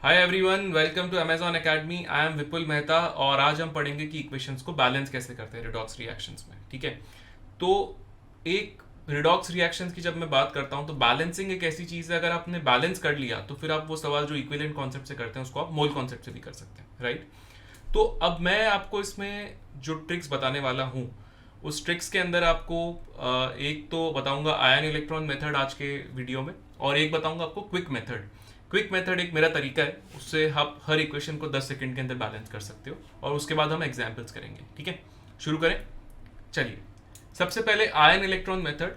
Hi everyone, welcome to Amazon Academy. I am Vipul Mehta और आज हम पढ़ेंगे कि इक्वेशंस को बैलेंस कैसे करते हैं रिडॉक्स रिएक्शंस में। ठीक है, तो एक रिडॉक्स रिएक्शंस की जब मैं बात करता हूं तो बैलेंसिंग एक ऐसी चीज़ है, अगर आपने बैलेंस कर लिया तो फिर आप वो सवाल जो इक्विवेलेंट कॉन्सेप्ट से करते हैं उसको आप मोल कॉन्सेप्ट से भी कर सकते हैं, राइट। तो अब मैं आपको इसमें जो ट्रिक्स बताने वाला हूँ उस ट्रिक्स के अंदर आपको एक तो बताऊंगा आयन इलेक्ट्रॉन मेथड आज के वीडियो में, और एक बताऊंगा आपको क्विक मेथड। क्विक मेथड एक मेरा तरीका है, उससे आप हर इक्वेशन को 10 सेकंड के अंदर बैलेंस कर सकते हो, और उसके बाद हम एग्जाम्पल्स करेंगे। ठीक है, शुरू करें। चलिए, सबसे पहले आयन इलेक्ट्रॉन मेथड।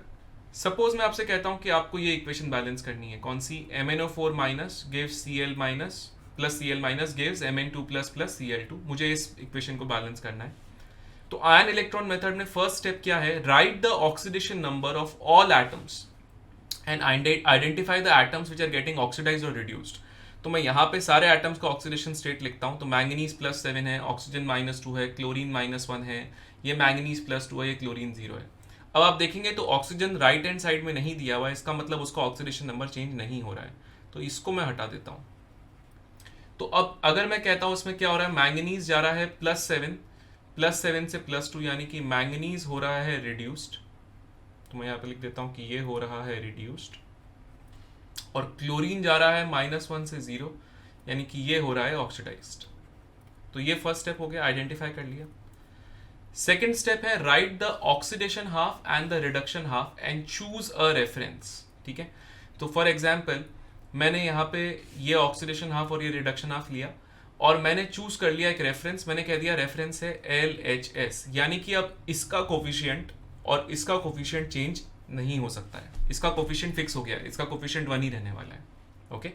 सपोज मैं आपसे कहता हूं कि आपको ये इक्वेशन बैलेंस करनी है, कौन सी? MnO4 minus gives Cl minus plus Cl minus gives Mn2 plus plus Cl2। मुझे इस इक्वेशन को बैलेंस करना है। तो आयन इलेक्ट्रॉन मेथड में फर्स्ट स्टेप क्या है? Write the oxidation number of all atoms and identify the atoms which are getting oxidized और रिड्यूस्ड। तो मैं यहाँ पे सारे एटम्स का ऑक्सीडेशन स्टेट लिखता हूँ। तो मैंगनीज +7 है, ऑक्सीजन -2 है, क्लोरीन -1 है, ये मैंगनीज +2 है, ये क्लोरीन 0 है। अब आप देखेंगे तो ऑक्सीजन राइट हैंड साइड में नहीं दिया हुआ है, इसका मतलब उसका ऑक्सीडेशन नंबर चेंज नहीं हो रहा है, तो इसको मैं हटा देता हूँ। तो अब अगर मैं कहता हूँ इसमें क्या हो रहा है, मैंगनीज जा रहा है +7 से +2, यानी कि मैंगनीज हो रहा है रिड्यूस्ड। तो मैं यहाँ पे लिख देता हूँ कि ये हो रहा है रिड्यूस्ड, और क्लोरीन जा रहा है -1 से 0, यानी कि ये हो रहा है ऑक्सीडाइज्ड। तो ये फर्स्ट स्टेप हो गया, आइडेंटिफाई कर लिया। सेकेंड स्टेप है write the oxidation half and the reduction half and choose a reference. ठीक है, तो फॉर एग्जाम्पल मैंने यहाँ पे ये ऑक्सीडेशन हाफ और ये रिडक्शन हाफ लिया, और मैंने चूज कर लिया एक रेफरेंस। मैंने कह दिया रेफरेंस है LHS, यानी कि अब इसका कोफिशिएंट और इसका कोफिशिएंट चेंज नहीं हो सकता है, इसका कोफिशिएंट फिक्स हो गया है, इसका कोफिशिएंट 1 ही रहने वाला है। Okay.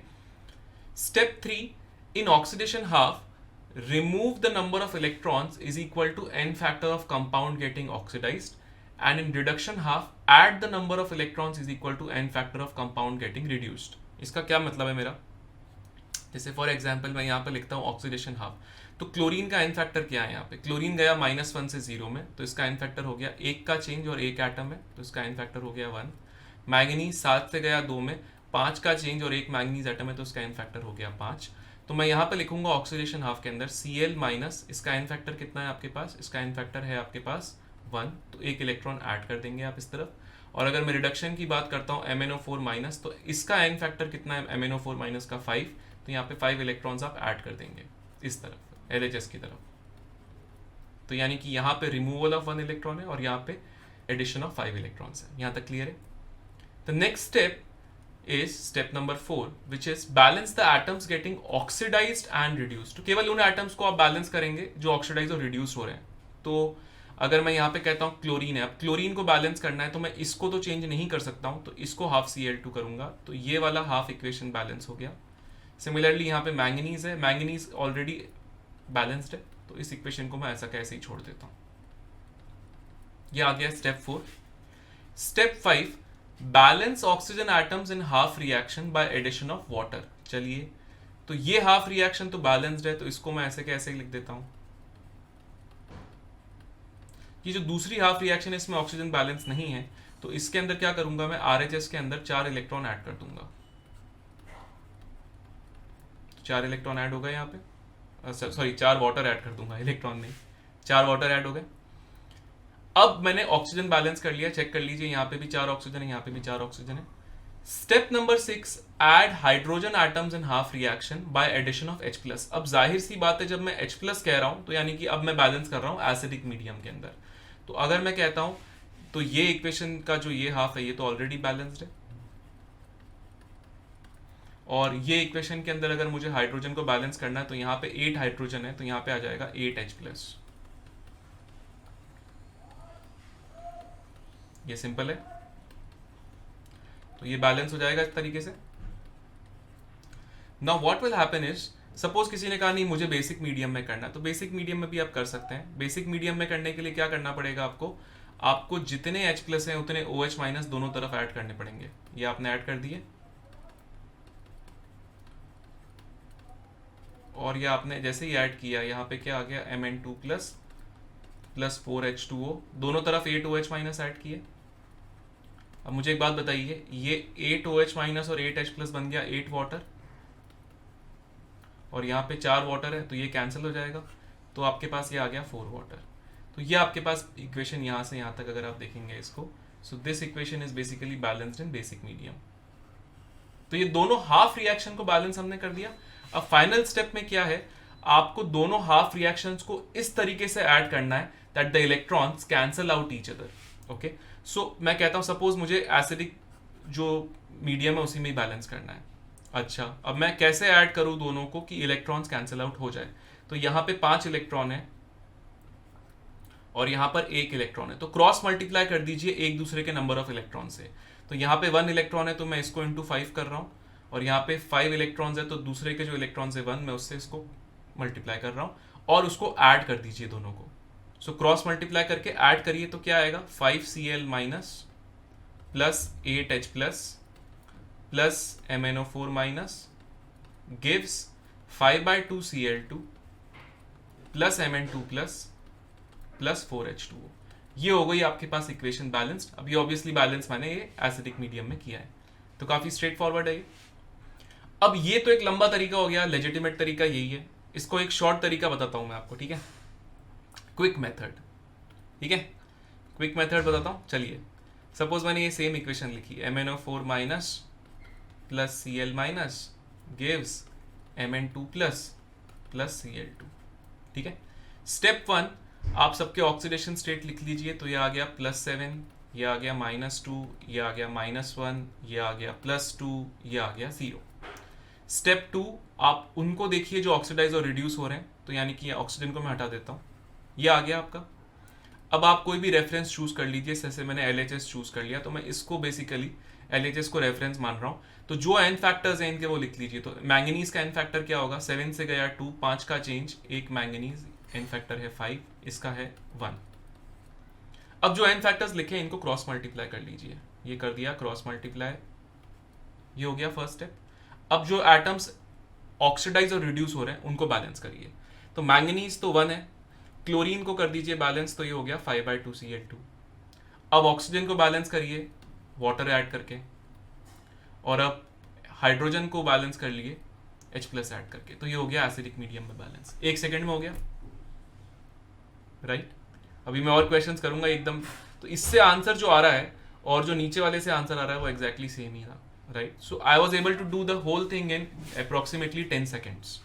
Step 3, in oxidation half remove the number of electrons is equal to n factor of compound getting oxidized, and in reduction half add the number of electrons is equal to n factor of compound getting reduced। इसका क्या मतलब है मेरा? जैसे for example मैं यहाँ पे लिखता हूँ ऑक्सीडेशन हाफ, तो क्लोरीन का एन फैक्टर क्या है? यहाँ पे क्लोरीन गया -1 से 0 में, तो इसका एन फैक्टर हो गया 1 का चेंज, और 1 एटम है तो इसका एन फैक्टर हो गया 1। मैंगनीज 7 से गया 2 में, 5 का चेंज और 1 मैंगनीज एटम है तो इसका एन फैक्टर हो गया 5। तो मैं यहाँ पे लिखूंगा ऑक्सीडेशन हाफ के अंदर Cl माइनस, इसका एन फैक्टर कितना है आपके पास? इसका एन फैक्टर है आपके पास 1, तो एक इलेक्ट्रॉन ऐड कर देंगे आप इस तरफ। और अगर मैं रिडक्शन की बात करता हूँ MnO4 माइनस, तो इसका एन फैक्टर कितना है MnO4 माइनस का 5, तो यहाँ पे 5 इलेक्ट्रॉन्स आप ऐड कर देंगे इस तरफ LHS की तरफ। तो यानी कि यहाँ पे रिमूवल ऑफ 1 इलेक्ट्रॉन है और यहाँ पे एडिशन ऑफ 5 इलेक्ट्रॉन्स है। यहाँ तक क्लियर है? The next step is step number 4, which is balance the atoms getting oxidized and reduced। तो केवल उन एटम्स को आप बैलेंस करेंगे जो ऑक्सीडाइज और रिड्यूस हो रहे हैं। तो अगर मैं यहाँ पे कहता हूँ क्लोरीन है, अब क्लोरीन को बैलेंस करना है, तो मैं इसको तो चेंज नहीं कर सकता हूँ, तो इसको हाफ Cl2 करूंगा, तो ये वाला हाफ इक्वेशन बैलेंस हो गया। सिमिलरली यहाँ पे मैंगनीज है, मैंगनीज ऑलरेडी बैलेंस्ड है, तो इस इक्वेशन को मैं ऐसा कैसे ही छोड़ देता हूँ। ये आ गया step 4। Step 5, balance oxygen atoms in half reaction by addition of water. चलिए, तो ये हाफ रिएक्शन तो बैलेंस्ड है, तो इसको मैं ऐसे कैसे लिख देता हूं। ये जो दूसरी हाफ रिएक्शन है इसमें ऑक्सीजन बैलेंस नहीं है, तो इसके अंदर क्या करूंगा मैं, RHS के अंदर 4 इलेक्ट्रॉन ऐड कर दूंगा। 4 इलेक्ट्रॉन ऐड हो गए यहाँ पे, सॉरी 4 वाटर ऐड कर दूंगा, इलेक्ट्रॉन नहीं, 4 वाटर ऐड हो गए। अब मैंने ऑक्सीजन बैलेंस कर लिया, चेक कर लीजिए, यहाँ पे भी 4 ऑक्सीजन है, यहाँ पे भी 4 ऑक्सीजन है। Step number 6, add hydrogen atoms in half reaction by addition of H+। अब जाहिर सी बात है, जब मैं H+ कह रहा हूं तो यानी कि अब मैं बैलेंस कर रहा हूं एसिडिक मीडियम के अंदर। तो अगर मैं कहता हूं तो ये इक्वेशन का जो ये हाफ है ये तो ऑलरेडी बैलेंस्ड है, और ये इक्वेशन के अंदर अगर मुझे हाइड्रोजन को बैलेंस करना है तो यहाँ पे 8 हाइड्रोजन है, तो यहाँ पे आ जाएगा 8H+। ये सिंपल है, तो ये बैलेंस हो जाएगा इस तरीके से। Now what will happen is, suppose किसी ने कहा नहीं मुझे बेसिक मीडियम में करना है, तो बेसिक मीडियम में भी आप कर सकते हैं। बेसिक मीडियम में करने के लिए क्या करना पड़ेगा आपको जितने H+ हैं उतने OH- दोनों तरफ ऐड करने पड़ेंगे। ये आपने ऐड कर दिए, और ये आपने जैसे ही ऐड किया यहाँ पे क्या आ गया, Mn2 प्लस 4H2O, दोनों तरफ 8 OH- ऐड किए। अब मुझे एक बात बताइए, ये 8 OH- और 8H+ बन गया 8 वाटर, और यहाँ पे 4 वाटर है तो ये कैंसिल हो जाएगा, तो आपके पास ये आ गया 4 वाटर। तो ये आपके पास इक्वेशन यहाँ से यहाँ तक अगर आप देखेंगे इसको, सो this equation is basically balanced in basic medium. तो ये दोनों हाफ रिएक्शन को बैलेंस हमने कर दिया। अब फाइनल स्टेप में क्या है, आपको दोनों हाफ रिएक्शंस को इस तरीके से ऐड करना है that the electrons cancel out each other. Okay, so मैं कहता हूं सपोज मुझे एसिडिक जो मीडियम है उसी में बैलेंस करना है। अच्छा, अब मैं कैसे ऐड करूं दोनों को कि इलेक्ट्रॉन्स कैंसल आउट हो जाए। तो यहां पे 5 इलेक्ट्रॉन है और यहां पर 1 इलेक्ट्रॉन है, तो क्रॉस मल्टीप्लाई कर दीजिए एक दूसरे के नंबर ऑफ इलेक्ट्रॉन से। तो यहाँ पे 1 इलेक्ट्रॉन है तो मैं इसको इंटू 5 कर रहा हूँ, और यहाँ पे 5 इलेक्ट्रॉन्स है तो दूसरे के जो इलेक्ट्रॉन्स है 1, मैं उससे इसको मल्टीप्लाई कर रहा हूँ और उसको ऐड कर दीजिए दोनों को। सो क्रॉस मल्टीप्लाई करके ऐड करिए तो क्या आएगा, 5Cl minus plus 8H plus MnO4 minus gives 5/2Cl2 plus Mn2 plus 4H2O। ये हो गई आपके पास इक्वेशन बैलेंस्ड। अभी ऑब्वियसली बैलेंस मैंने ये एसिडिक मीडियम में किया है, तो काफी स्ट्रेट फॉरवर्ड है ये। अब ये तो एक लंबा तरीका हो गया, लेजिटिमेट तरीका यही है। इसको एक शॉर्ट तरीका बताता हूं मैं आपको, ठीक है, क्विक मेथड। ठीक है, क्विक मेथड बताता हूं। चलिए, सपोज मैंने ये सेम इक्वेशन लिखी, MnO4 minus plus Cl minus gives Mn2 plus Cl2। ठीक है, स्टेप 1 आप सबके ऑक्सीडेशन स्टेट लिख लीजिए। तो ये आ गया +7, ये आ गया -2, ये आ गया -1, ये आ गया +2, ये आ गया 0। स्टेप 2 आप उनको देखिए जो ऑक्सीडाइज और रिड्यूस हो रहे हैं, तो यानी कि ऑक्सीजन को मैं हटा देता हूँ, ये आ गया आपका। अब आप कोई भी रेफरेंस चूज कर लीजिए, जैसे मैंने LHS चूज कर लिया, तो मैं इसको बेसिकली LHS को रेफरेंस मान रहा हूँ। तो जो एन फैक्टर्स हैं इनके वो लिख लीजिए। तो मैंगनीज का एन फैक्टर क्या होगा, 7 से गया 2, 5 का चेंज, एक मैंगनीज, एन फैक्टर है 5, इसका है 1। अब जो एन फैक्टर्स लिखे इनको क्रॉस मल्टीप्लाई कर लीजिए, ये कर दिया क्रॉस मल्टीप्लाई, ये हो गया फर्स्ट स्टेप। अब जो एटम्स ऑक्सीडाइज और रिड्यूस हो रहे हैं उनको बैलेंस करिए। तो मैंगनीज तो 1 है, क्लोरीन को कर दीजिए बैलेंस, तो ये हो गया 5/2Cl2। अब ऑक्सीजन को बैलेंस करिए वाटर ऐड करके, और अब हाइड्रोजन को बैलेंस कर लिए H+ ऐड करके, तो ये हो गया एसिडिक मीडियम में बैलेंस। 1 सेकेंड में हो गया, राइट। अभी मैं और क्वेश्चंस करूंगा एकदम, तो इससे आंसर जो आ रहा है और जो नीचे वाले से आंसर आ रहा है वो एग्जैक्टली सेम ही था, right. So I was able to do the whole thing in approximately 10 seconds.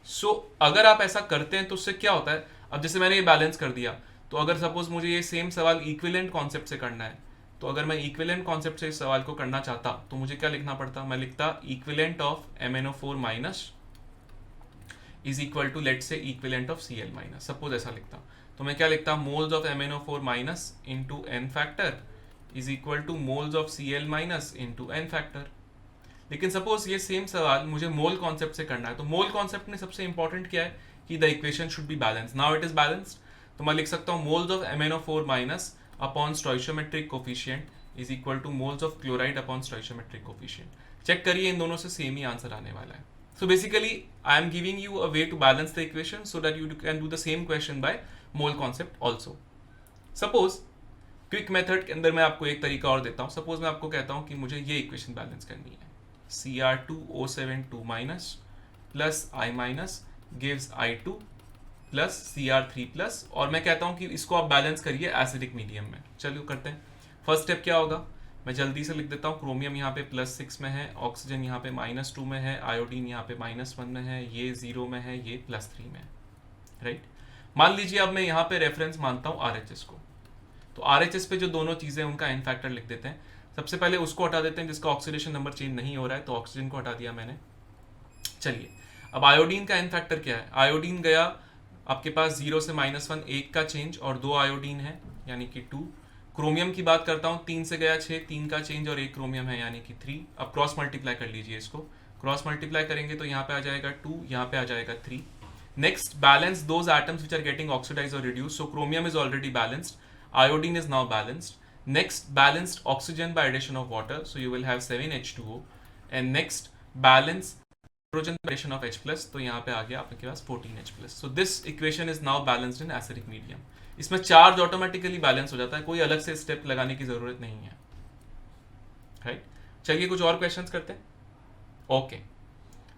So अगर आप ऐसा करते हैं तो उससे क्या होता है, अब जैसे मैंने ये बैलेंस कर दिया, तो अगर सपोज मुझे ये सेम सवाल इक्विवेलेंट कॉन्सेप्ट से करना है, तो अगर मैं इक्विवेलेंट कॉन्सेप्ट से इस सवाल को करना चाहता तो मुझे क्या लिखना पड़ता, मैं लिखता equivalent of MnO4 minus is equal to let से equivalent of Cl minus, suppose ऐसा लिखता। तो मैं क्या लिखता, moles of MnO4 minus into n factor is equal to moles of Cl minus into n factor. लेकिन सपोज ये same सवाल मुझे मोल कॉन्सेप्ट से करना है, तो मोल कॉन्सेप्ट में सबसे इंपॉर्टेंट क्या है कि the equation should be balance. Now it is balanced, तो मैं लिख सकता हूँ moles of MnO4 minus upon stoichiometric coefficient is equal to moles of chloride upon stoichiometric coefficient. Check करिए, इन दोनों से सेम ही आंसर आने वाला है। So basically, I am giving you a way to balance the equation so that you can do the same question by mole concept also. Suppose quick method के अंदर मैं आपको एक तरीका और देता हूँ। सपोज मैं आपको कहता हूँ कि मुझे ये इक्वेशन बैलेंस करनी है, Cr2O7 2- plus I minus gives I2 plus Cr3 plus, और मैं कहता हूँ कि इसको आप बैलेंस करिए एसिडिक मीडियम में। चलिए करते हैं। फर्स्ट स्टेप क्या होगा, मैं जल्दी से लिख देता हूँ। क्रोमियम यहाँ पे +6 में है, ऑक्सीजन यहाँ पे -2 में है, आयोडीन यहाँ पे -1 में है, ये 0 में है, ये +3 में है, राइट। मान लीजिए अब मैं यहाँ पे रेफरेंस मानता हूँ RHS को, तो RHS पे जो दोनों चीज़ें उनका एन फैक्टर लिख देते हैं। सबसे पहले उसको हटा देते हैं जिसका ऑक्सीडेशन नंबर चेंज नहीं हो रहा है, तो ऑक्सीजन को हटा दिया मैंने। चलिए, अब आयोडीन का एन फैक्टर क्या है, आयोडीन गया आपके पास 0 से -1, 1 का चेंज और 2 आयोडीन है यानी कि 2। क्रोमियम की बात करता हूँ, 3 से गया 6, 3 का चेंज और 1 क्रोमियम है यानी कि 3। अब क्रॉस मल्टीप्लाई कर लीजिए इसको, क्रॉस मल्टीप्लाई करेंगे तो यहाँ पे आ जाएगा 2, यहाँ पे आ जाएगा 3। Next, balance those atoms which are getting oxidise और reduce. So chromium is already balanced, iodine is now balanced. Next, balanced oxygen by addition of water, so you will have 7H2O। And next, balance hydrogen by addition of H+, तो यहाँ पे आ गया आपके पास 14H+। So this equation is now balanced in acidic medium. इसमें charge automatically balance हो जाता है, कोई अलग से स्टेप लगाने की जरूरत नहीं है, राइट। चलिए कुछ और क्वेश्चंस करते हैं। ओके,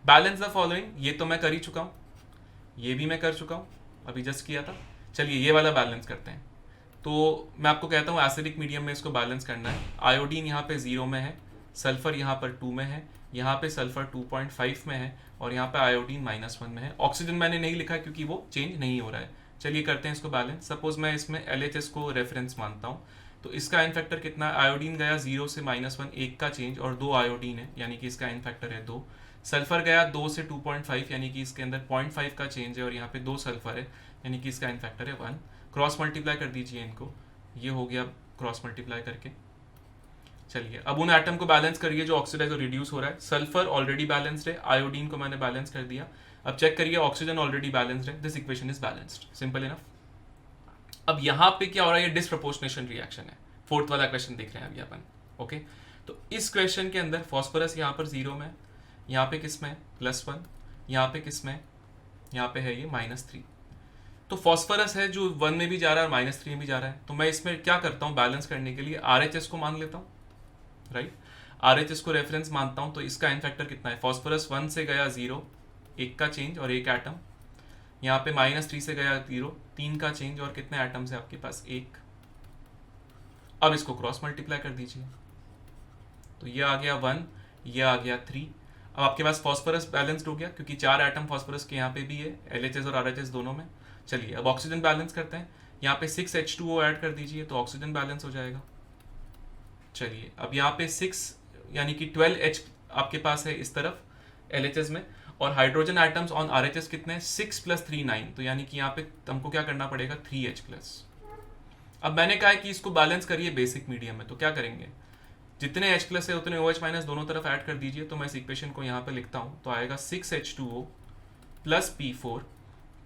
बैलेंस द फॉलोइंग, ये तो मैं कर ही चुका हूँ, ये भी मैं कर चुका हूँ, अभी जस्ट किया था। चलिए ये वाला बैलेंस करते हैं। तो मैं आपको कहता हूँ एसिडिक मीडियम में इसको बैलेंस करना है। आयोडीन यहाँ पे 0 में है, सल्फर यहाँ पर 2 में है, यहाँ पे सल्फर 2.5 में है, और यहाँ पे आयोडीन -1 में है। ऑक्सीजन मैंने नहीं लिखा क्योंकि वो चेंज नहीं हो रहा है। चलिए करते हैं इसको बैलेंस। सपोज मैं इसमें LHS को रेफरेंस मानता हूँ, तो इसका इन फैक्टर कितना है? आयोडीन गया 0 से -1, 1 का चेंज, और 2 आयोडीन है यानी कि इसका इन फैक्टर है 2। सल्फर गया 2 से 2.5 यानी कि इसके अंदर 0.5 का चेंज है, और यहाँ पे 2 सल्फर है यानी कि इसका इन फैक्टर है 1। क्रॉस मल्टीप्लाई कर दीजिए इनको, ये हो गया क्रॉस मल्टीप्लाई करके। चलिए अब उन एटम को बैलेंस करिए जो ऑक्सीडाइज और रिड्यूस हो रहा है। सल्फर ऑलरेडी बैलेंस्ड है, आयोडीन को मैंने बैलेंस कर दिया। अब चेक करिए ऑक्सीजन ऑलरेडी बैलेंस्ड है, this equation is balanced, simple enough. अब यहाँ पे क्या हो रहा है? ये डिसप्रपोर्शनेशन रिएक्शन है। फोर्थ वाला क्वेश्चन देख रहे हैं अभी अपन, ओके। तो इस क्वेश्चन के अंदर फॉस्फोरस यहाँ पर 0 में, यहाँ पे किस में? +1, यहाँ पे किस में? यहाँ पे है ये -3। तो फॉस्फोरस है जो 1 में भी जा रहा है और -3 में भी जा रहा है। तो मैं इसमें क्या करता हूँ बैलेंस करने के लिए? RHS को मान लेता हूँ, राइट। RHS को रेफरेंस मानता हूँ, तो इसका इन फैक्टर कितना है? फॉस्फोरस 1 से गया 0, 1 का चेंज और 1 एटम। यहाँ पे -3 से गया 0, 3 का चेंज, और कितने एटम्स है आपके पास? 1। अब इसको क्रॉस मल्टीप्लाई कर दीजिए, तो ये आ गया 1, ये आ गया 3। अब आपके पास फॉस्फोरस बैलेंस्ड हो गया क्योंकि 4 एटम फॉस्फोरस के यहाँ पे भी है, LHS और RHS दोनों में। चलिए अब ऑक्सीजन बैलेंस करते हैं। यहाँ पे 6H2O ऐड कर दीजिए तो ऑक्सीजन बैलेंस हो जाएगा। चलिए अब यहाँ पे 6 यानी कि 12H आपके पास है इस तरफ LHS में, और हाइड्रोजन आइटम्स ऑन RHS कितने? 6 + 3 9, तो यानी कि यहाँ पे हमको क्या करना पड़ेगा? 3H+। अब मैंने कहा है कि इसको बैलेंस करिए बेसिक मीडियम में, तो क्या करेंगे? जितने H+ है उतने OH- दोनों तरफ ऐड कर दीजिए। तो मैं इस इक्वेशन को यहाँ पे लिखता हूँ, तो आएगा 6H2O + P4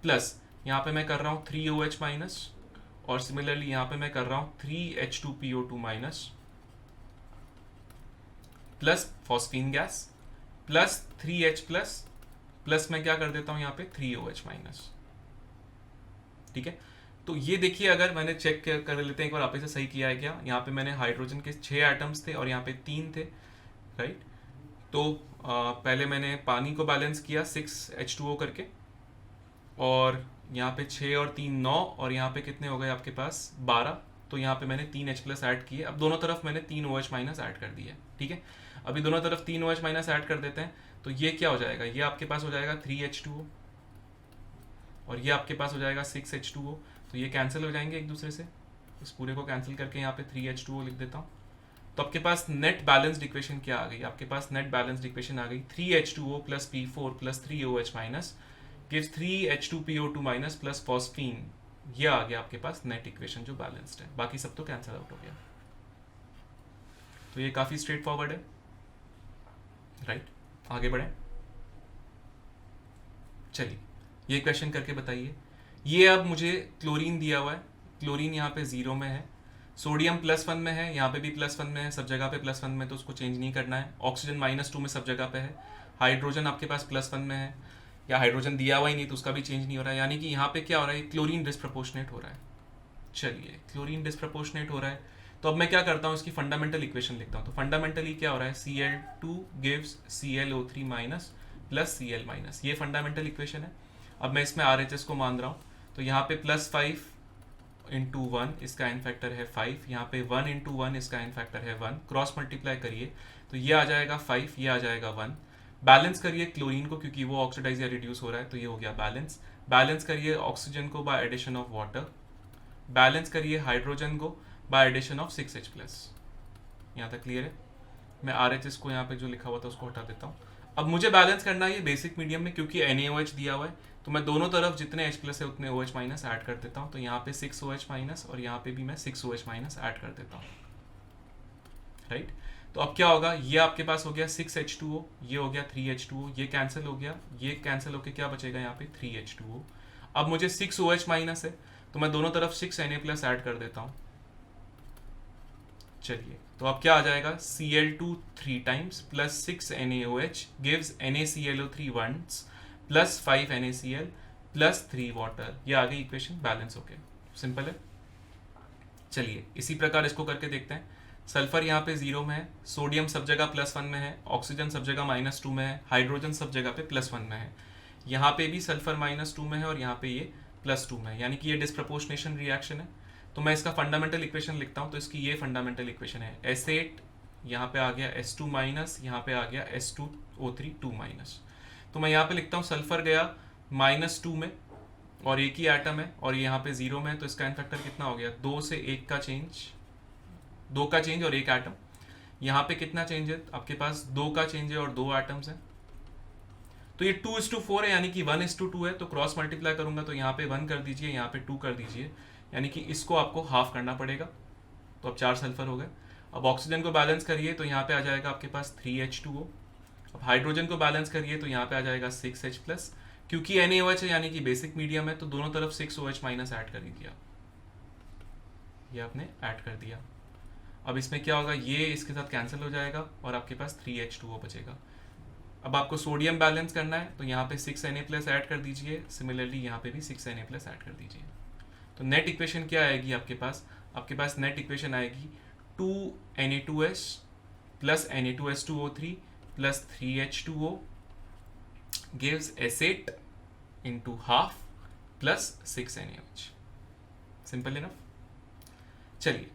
प्लस यहाँ पे मैं कर रहा हूँ 3OH-, और सिमिलरली यहाँ पे मैं कर रहा हूँ 3H2PO2- plus phosphine gas plus 3H+, plus मैं क्या कर देता हूँ यहाँ पे 3OH-। ठीक है, तो ये देखिए, अगर मैंने चेक कर लेते हैं एक बार आप इसे सही किया है क्या। यहाँ पे मैंने हाइड्रोजन के 6 एटम्स थे और यहाँ पे 3 थे, राइट। तो पहले मैंने पानी को बैलेंस किया 6H2O करके, और यहाँ पे 6 और 3 9, और यहाँ पे कितने हो गए आपके पास? 12। तो यहाँ पे मैंने 3H+ ऐड किए। अब दोनों तरफ मैंने 3OH- ऐड कर दिया, ठीक है। अभी दोनों तरफ 3OH- ऐड कर देते हैं, तो ये क्या हो जाएगा? ये आपके पास हो जाएगा 3H2O, और ये आपके पास हो जाएगा 6H2O। तो ये कैंसिल हो जाएंगे एक दूसरे से, इस पूरे को कैंसिल करके यहाँ पे 3H2O लिख देता हूँ। तो आपके पास नेट बैलेंस्ड इक्वेशन क्या आ गई? आपके पास नेट बैलेंस्ड इक्वेशन आ गई 3H2O + P4 + 3OH- gives 3H2PO2- plus phosphine. ये आ गया आपके पास नेट इक्वेशन जो बैलेंस्ड है। बाकी सब तो कैंसिल आउट हो गया। तो ये काफ़ी स्ट्रेट फॉरवर्ड है, राइट। आगे बढ़े, चलिए ये क्वेश्चन करके बताइए। ये अब मुझे क्लोरीन दिया हुआ है, क्लोरीन यहाँ पे 0 में है, सोडियम +1 में है, यहाँ पे भी +1 में है, सब जगह पे +1 में, तो उसको चेंज नहीं करना है। ऑक्सीजन -2 में सब जगह पे है। हाइड्रोजन आपके पास +1 में है, या हाइड्रोजन दिया हुआ ही नहीं तो उसका भी चेंज नहीं हो रहा है, यानी कि यहाँ पे क्या हो रहा है? क्लोरीन डिस्प्रपोर्शनेट हो रहा है। चलिए क्लोरीन डिस्प्रपोर्शनेट हो रहा है, तो अब मैं क्या करता हूँ? इसकी फंडामेंटल इक्वेशन लिखता हूँ। तो फंडामेंटली क्या हो रहा है? Cl2 gives ClO3- plus Cl-, ये फंडामेंटल इक्वेशन है। अब मैं इसमें RHS को मान रहा हूँ, तो यहाँ पे +5 × 1 इसका इन फैक्टर है 5, यहाँ पे 1 × 1 इसका इन फैक्टर है 1। क्रॉस मल्टीप्लाई करिए तो ये आ जाएगा 5, ये आ जाएगा 1। बैलेंस करिए क्लोरीन को क्योंकि वो ऑक्सीडाइज या रिड्यूस हो रहा है, तो ये हो गया बैलेंस। बैलेंस करिए ऑक्सीजन को by addition of water. Balance करिए हाइड्रोजन को बाय एडिशन ऑफ 6H+। यहाँ तक क्लियर है? मैं RHS को यहाँ पे जो लिखा हुआ था उसको हटा देता हूँ। अब मुझे बैलेंस करना है ये बेसिक मीडियम में, क्योंकि NaOH दिया हुआ है, तो मैं दोनों तरफ जितने H+ है उतने OH- ऐड कर देता हूँ। तो यहाँ पे 6OH- और यहाँ पे भी मैं 6OH- ऐड कर देता हूँ, राइट। तो अब क्या होगा? ये आपके पास हो गया 6H2O, ये हो गया 3H2O, ये कैंसिल हो गया, ये कैंसिल होके क्या बचेगा यहाँ पे? 3H2O। अब मुझे 6OH- है, तो मैं दोनों तरफ 6Na+ ऐड कर देता हूँ। चलिए तो अब क्या आ जाएगा? Cl2 3 times plus 6NaOH gives NaClO3 once plus 5 NaCl plus 3 water. ये आ गई इक्वेशन, बैलेंस हो गया। सिंपल है। चलिए इसी प्रकार इसको करके देखते हैं। सल्फर यहाँ पे 0 में है, सोडियम सब जगह +1 में है, ऑक्सीजन सब जगह -2 में है, हाइड्रोजन सब जगह पे +1 में है। यहाँ पे भी सल्फर -2 में है और यहाँ पे ये +2 में है, यानी कि ये डिस्प्रपोर्शनेशन रिएक्शन है। तो मैं इसका फंडामेंटल इक्वेशन लिखता हूँ, तो इसकी ये फंडामेंटल इक्वेशन है S8, यहाँ पे आ गया S2-, यहाँ पे आ गया S2O3 2-। तो मैं यहाँ पे लिखता हूँ सल्फर गया -2 में और एक ही एटम है और यहाँ पे 0 में है, तो इसका एन फैक्टर कितना हो गया, 2 से 1 का चेंज, 2 का चेंज और एक एटम। यहाँ पे कितना चेंज है आपके पास, 2 का चेंज है और 2 एटम्स हैं। तो ये 2:4 है, यानी कि 1:2 है। तो क्रॉस मल्टीप्लाई करूंगा तो यहाँ पे 1 कर दीजिए, यहाँ पे 2 कर दीजिए, यानी कि इसको आपको हाफ करना पड़ेगा। तो अब 4 सल्फर हो गए। अब ऑक्सीजन को बैलेंस करिए तो यहाँ पे आ जाएगा आपके पास 3H2O। अब हाइड्रोजन को बैलेंस करिए तो यहाँ पे आ जाएगा 6H+। क्योंकि NaOH है यानी कि बेसिक मीडियम है, तो दोनों तरफ 6OH- ऐड कर दीजिए आप, ये आपने ऐड कर दिया। अब इसमें क्या होगा, ये इसके साथ कैंसिल हो जाएगा और आपके पास 3H2O बचेगा। अब आपको सोडियम बैलेंस करना है तो यहाँ पे 6Na+ ऐड कर दीजिए, सिमिलरली यहाँ पे भी 6Na+ ऐड कर दीजिए। तो नेट इक्वेशन क्या आएगी आपके पास नेट इक्वेशन आएगी 2Na2S plus Na2S2O3 plus 3H2O gives S8 into half plus 6NaOH। Simple enough. चलिए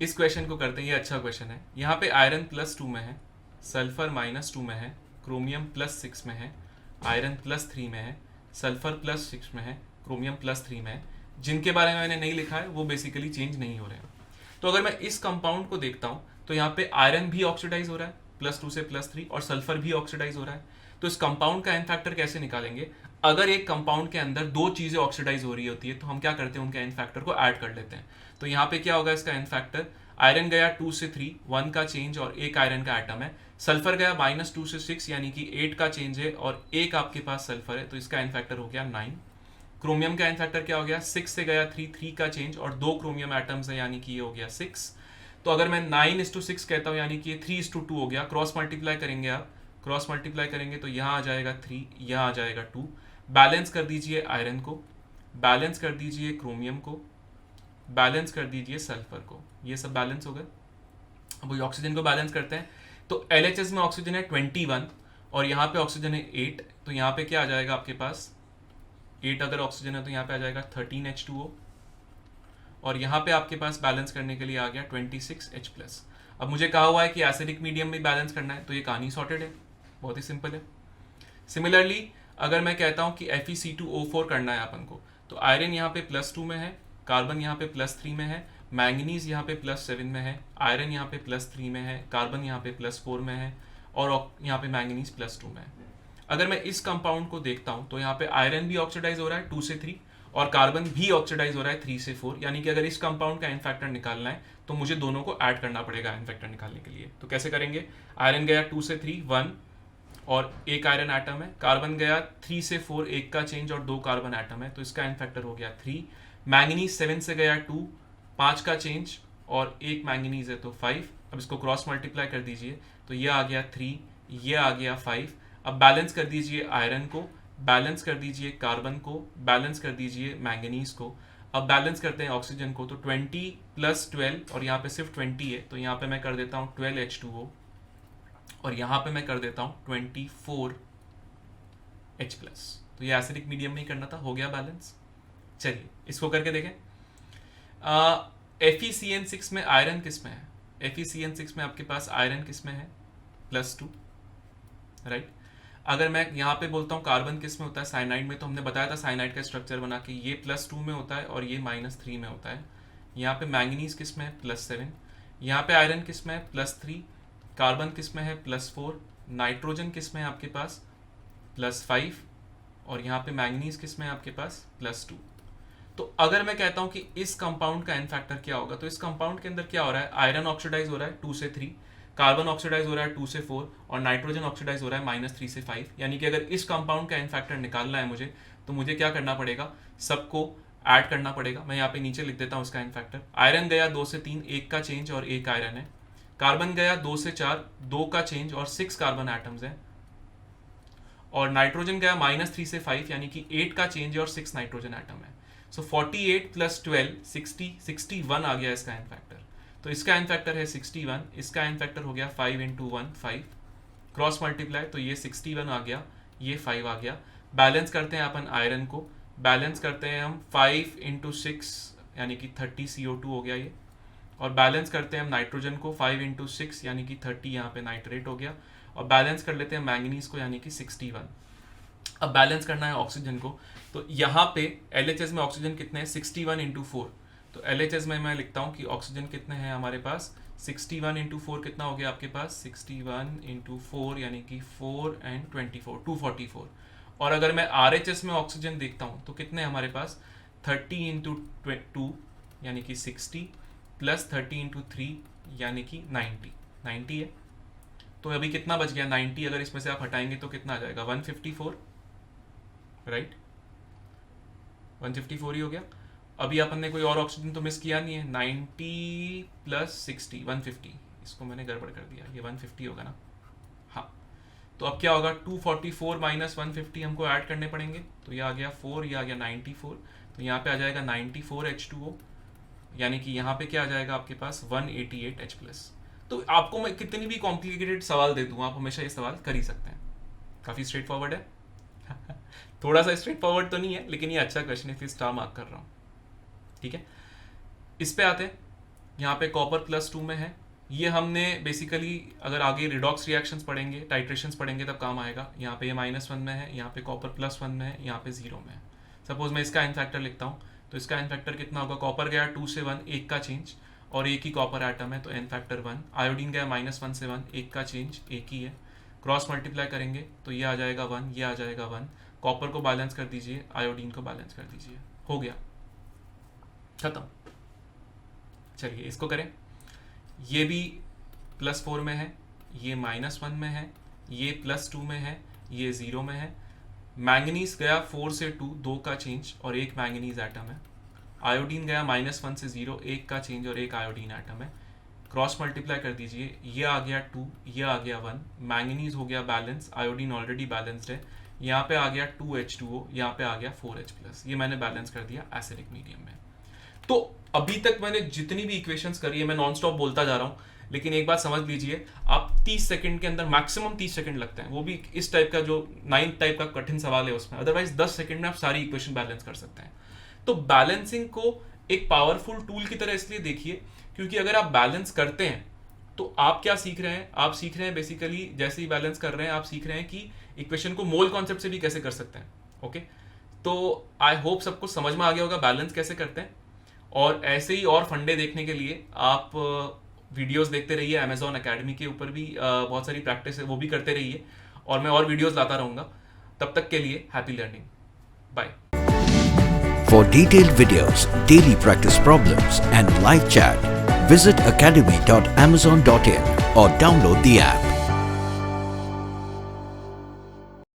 इस क्वेश्चन को करते हैं, ये अच्छा क्वेश्चन है। यहाँ पे आयरन +2 में है, सल्फर -2 में है, क्रोमियम +6 में है, आयरन +3 में है, सल्फर +6 में है, क्रोमियम +3 में है। जिनके बारे में मैंने नहीं लिखा है वो बेसिकली चेंज नहीं हो रहे हैं। तो अगर मैं इस कंपाउंड को देखता हूँ तो यहाँ पे आयरन भी ऑक्सीडाइज हो रहा है +2 से +3 और सल्फर भी ऑक्सीडाइज हो रहा है। तो इस कंपाउंड का एन फैक्टर कैसे निकालेंगे? अगर एक कंपाउंड के अंदर दो चीजें ऑक्सीडाइज हो रही होती है तो हम क्या करते हैं, उनके एन फैक्टर को ऐड कर लेते हैं। तो यहाँ पे क्या होगा इसका एन फैक्टर, आयरन गया 2 से 3, 1 का चेंज और एक आयरन का एटम है। सल्फर गया -2 से 6 यानी कि 8 का चेंज है और एक आपके पास सल्फर है, तो इसका एन फैक्टर हो गया 9। क्रोमियम का एन फैक्टर क्या हो गया, 6 से गया 3, 3 का चेंज और 2 क्रोमियम एटम्स है यानी कि ये हो गया 6। तो अगर मैं 9:6 कहता हूँ यानी कि ये 3:2 हो गया। क्रॉस मल्टीप्लाई करेंगे आप, क्रॉस मल्टीप्लाई करेंगे तो यहाँ आ जाएगा 3, यहाँ आ जाएगा 2। बैलेंस कर दीजिए आयरन को, बैलेंस कर दीजिए क्रोमियम को, बैलेंस कर दीजिए सल्फर को, ये सब बैलेंस हो गए। अब वही ऑक्सीजन को बैलेंस करते हैं तो LHS में ऑक्सीजन है 21 और यहाँ पे ऑक्सीजन है 8, तो यहाँ पे क्या आ जाएगा आपके पास, 8 अगर ऑक्सीजन है तो यहाँ पे आ जाएगा 13H2O और यहाँ पे आपके पास बैलेंस करने के लिए आ गया 26H+। अब मुझे कहा हुआ है कि एसिडिक मीडियम भी बैलेंस करना है, तो ये कहानी सॉर्टेड है, बहुत ही सिंपल है। सिमिलरली अगर मैं कहता हूँ कि Fe2O4 करना है अपन को, तो आयरन यहाँ पे +2 में है, कार्बन यहाँ पे +3 में है, मैंगनीज यहाँ पे +7 में है, आयरन यहाँ पे +3 में है, कार्बन यहाँ पे +4 में है और यहाँ पे मैंगनीज +2 में है। अगर मैं इस कंपाउंड को देखता हूँ तो यहाँ पे आयरन भी ऑक्सीडाइज हो रहा है 2 से 3 और कार्बन भी ऑक्सीडाइज हो रहा है 3 से 4, यानी कि अगर इस कंपाउंड का एन फैक्टर निकालना है तो मुझे दोनों को ऐड करना पड़ेगा एन फैक्टर निकालने के लिए। तो कैसे करेंगे, आयरन गया 2 से 3 1 और एक आयरन एटम है, कार्बन गया 3 से 4 एक का चेंज और 2 कार्बन एटम है, तो इसका एन फैक्टर हो गया 3। मैंगनीज 7 से गया 2, 5 का चेंज और एक मैंगनीज है तो 5। अब इसको क्रॉस मल्टीप्लाई कर दीजिए तो ये आ गया 3, ये आ गया 5। अब बैलेंस कर दीजिए आयरन को, बैलेंस कर दीजिए कार्बन को, बैलेंस कर दीजिए मैंगनीज को। अब बैलेंस करते हैं ऑक्सीजन को, तो 20 + 12 और यहाँ पे सिर्फ 20 है, तो यहाँ पे मैं कर देता हूँ 12H2O और यहाँ पे मैं कर देता हूँ 24H+। तो ये एसिडिक मीडियम में ही करना था, हो गया बैलेंस। चलिए इसको करके देखें। FeCN6 में आयरन किस में है, FeCN6 में आपके पास आयरन किस में है, +2, राइट। अगर मैं यहाँ पे बोलता हूँ कार्बन किस में होता है, साइनाइड में, तो हमने बताया था साइनाइड का स्ट्रक्चर बना के ये +2 में होता है और ये -3 में होता है। यहाँ पे मैंगनीज किस में है, +7। यहाँ पे आयरन किस में है, +3। कार्बन किस में है, +4। नाइट्रोजन किस में है आपके पास, +5 और यहाँ पे मैंगनीज किस में है आपके पास, +2। तो अगर मैं कहता हूँ कि इस कंपाउंड का एन फैक्टर क्या होगा, तो इस कंपाउंड के अंदर क्या हो रहा है, आयरन ऑक्सीडाइज हो रहा है 2 से 3, कार्बन ऑक्सीडाइज हो रहा है 2 से 4 और नाइट्रोजन ऑक्सीडाइज हो रहा है -3 से 5। यानी कि अगर इस कंपाउंड का एन फैक्टर निकालना है मुझे, तो मुझे क्या करना पड़ेगा, सबको ऐड करना पड़ेगा। मैं यहाँ पे नीचे लिख देता हूँ इसका एन फैक्टर। आयरन गया 2 से 3, एक का चेंज और एक आयरन है। कार्बन गया 2 से 4, 2 का चेंज और 6 कार्बन एटम्स है। और नाइट्रोजन गया -3 से 5 यानी कि 8 का चेंज और 6 नाइट्रोजन एटम है। सो 48 + 12 60 61 आ गया इसका एन फैक्टर। तो इसका एन फैक्टर है 61, इसका एन फैक्टर हो गया 5 इंटू 1 5, क्रॉस मल्टीप्लाई तो ये 61 आ गया, ये 5 आ गया। बैलेंस करते हैं अपन आयरन को, बैलेंस करते हैं हम 5 इंटू 6 यानी कि 30 CO2 हो गया ये, और बैलेंस करते हैं हम नाइट्रोजन को 5 इंटू 6 यानी कि 30 यहाँ पे नाइट्रेट हो गया, और बैलेंस कर लेते हैं मैंगनीज को यानी कि 61। अब बैलेंस करना है ऑक्सीजन को, तो यहाँ पे LHS में ऑक्सीजन कितने हैं 61 इंटू 4, तो LHS में मैं लिखता हूँ कि ऑक्सीजन कितने हैं हमारे पास 61 इंटू 4 कितना हो गया आपके पास 61 इंटू 4 यानी कि 4 एंड 24 244। और अगर मैं RHS में ऑक्सीजन देखता हूँ तो कितने हमारे पास 30 इंटू 2 यानी कि 60 प्लस 30 इंटू 3 यानी कि 90 है। तो अभी कितना बच गया 90, अगर इसमें से आप हटाएंगे तो कितना आ जाएगा 154, राइट 154 ही हो गया। अभी अपन ने कोई और ऑक्सीजन तो मिस किया नहीं है, 90 प्लस 60 150, इसको मैंने गड़बड़ कर दिया, ये 150 होगा ना, हाँ। तो अब क्या होगा 244 माइनस 150 हमको ऐड करने पड़ेंगे, तो ये आ गया 4, ये आ गया 94, तो यहाँ पे आ जाएगा 94 H2O, यानी कि यहाँ पे क्या आ जाएगा आपके पास 188 H+। तो आपको मैं कितनी भी कॉम्प्लिकेटेड सवाल दे दूँ आप हमेशा ये सवाल कर ही सकते हैं, काफ़ी स्ट्रेट फॉरवर्ड है थोड़ा सा स्ट्रेट फॉरवर्ड तो नहीं है लेकिन ये अच्छा क्वेश्चन है, फिर स्टार मार्क कर रहा हूँ, ठीक है। इस पे आते हैं, यहाँ पे कॉपर +2 में है, ये हमने बेसिकली अगर आगे रिडॉक्स रिएक्शंस पढ़ेंगे टाइट्रेशंस पढ़ेंगे तब काम आएगा। यहाँ पे ये -1 में है, यहाँ पे कॉपर +1 में है, यहाँ पे 0 में है। सपोज मैं इसका एन फैक्टर लिखता हूँ तो इसका एन फैक्टर कितना होगा, कॉपर गया 2 से 1 1 का चेंज, और एक ही कॉपर एटम है तो एन फैक्टर 1। आयोडीन गया -1 से 1 1 का चेंज, एक ही है, क्रॉस मल्टीप्लाई करेंगे तो ये आ जाएगा 1, ये आ जाएगा 1, कॉपर को बैलेंस कर दीजिए, आयोडीन को बैलेंस कर दीजिए, हो गया खत्म। चलिए इसको करें, ये भी +4 में है, ये -1 में है, ये +2 में है, ये 0 में है। मैंगनीज गया 4 से 2 2 का चेंज और एक मैंगनीज एटम है। आयोडीन गया -1 से 0 1 का चेंज और एक आयोडीन एटम है। क्रॉस मल्टीप्लाई कर दीजिए, ये आ गया 2, ये आ गया 1, मैंगनीज हो गया बैलेंस, आयोडीन ऑलरेडी बैलेंस्ड है, यहाँ पे आ गया 2H2O, यहाँ पे आ गया 4H+, ये मैंने बैलेंस कर दिया एसिडिक मीडियम में। तो अभी तक मैंने जितनी भी इक्वेशंस करी है, मैं नॉन स्टॉप बोलता जा रहा हूँ, लेकिन एक बात समझ लीजिए, आप 30 सेकंड के अंदर, मैक्सिमम 30 सेकंड लगते हैं, वो भी इस टाइप का जो 9th टाइप का कठिन सवाल है उसमें, अदरवाइज 10 सेकंड में आप सारी इक्वेशन बैलेंस कर सकते हैं। तो बैलेंसिंग को एक पावरफुल टूल की तरह इसलिए देखिए क्योंकि अगर आप बैलेंस करते हैं तो आप क्या सीख रहे हैं, आप सीख रहे हैं बेसिकली जैसे ही बैलेंस कर रहे हैं आप सीख रहे हैं कि इक्वेशन को मोल कॉन्सेप्ट से भी कैसे कर सकते हैं। ओके, तो आई होप सबको समझ में आ गया होगा बैलेंस कैसे करते हैं। और ऐसे ही और फंडे देखने के लिए आप वीडियोस देखते रहिए, अमेजॉन अकेडमी के ऊपर भी बहुत सारी प्रैक्टिस है, वो भी करते रहिए, और मैं और वीडियोस लाता रहूँगा। तब तक के लिए happy learning, bye. For detailed videos, daily practice problems and live chat, visit academy.amazon.in or download the app.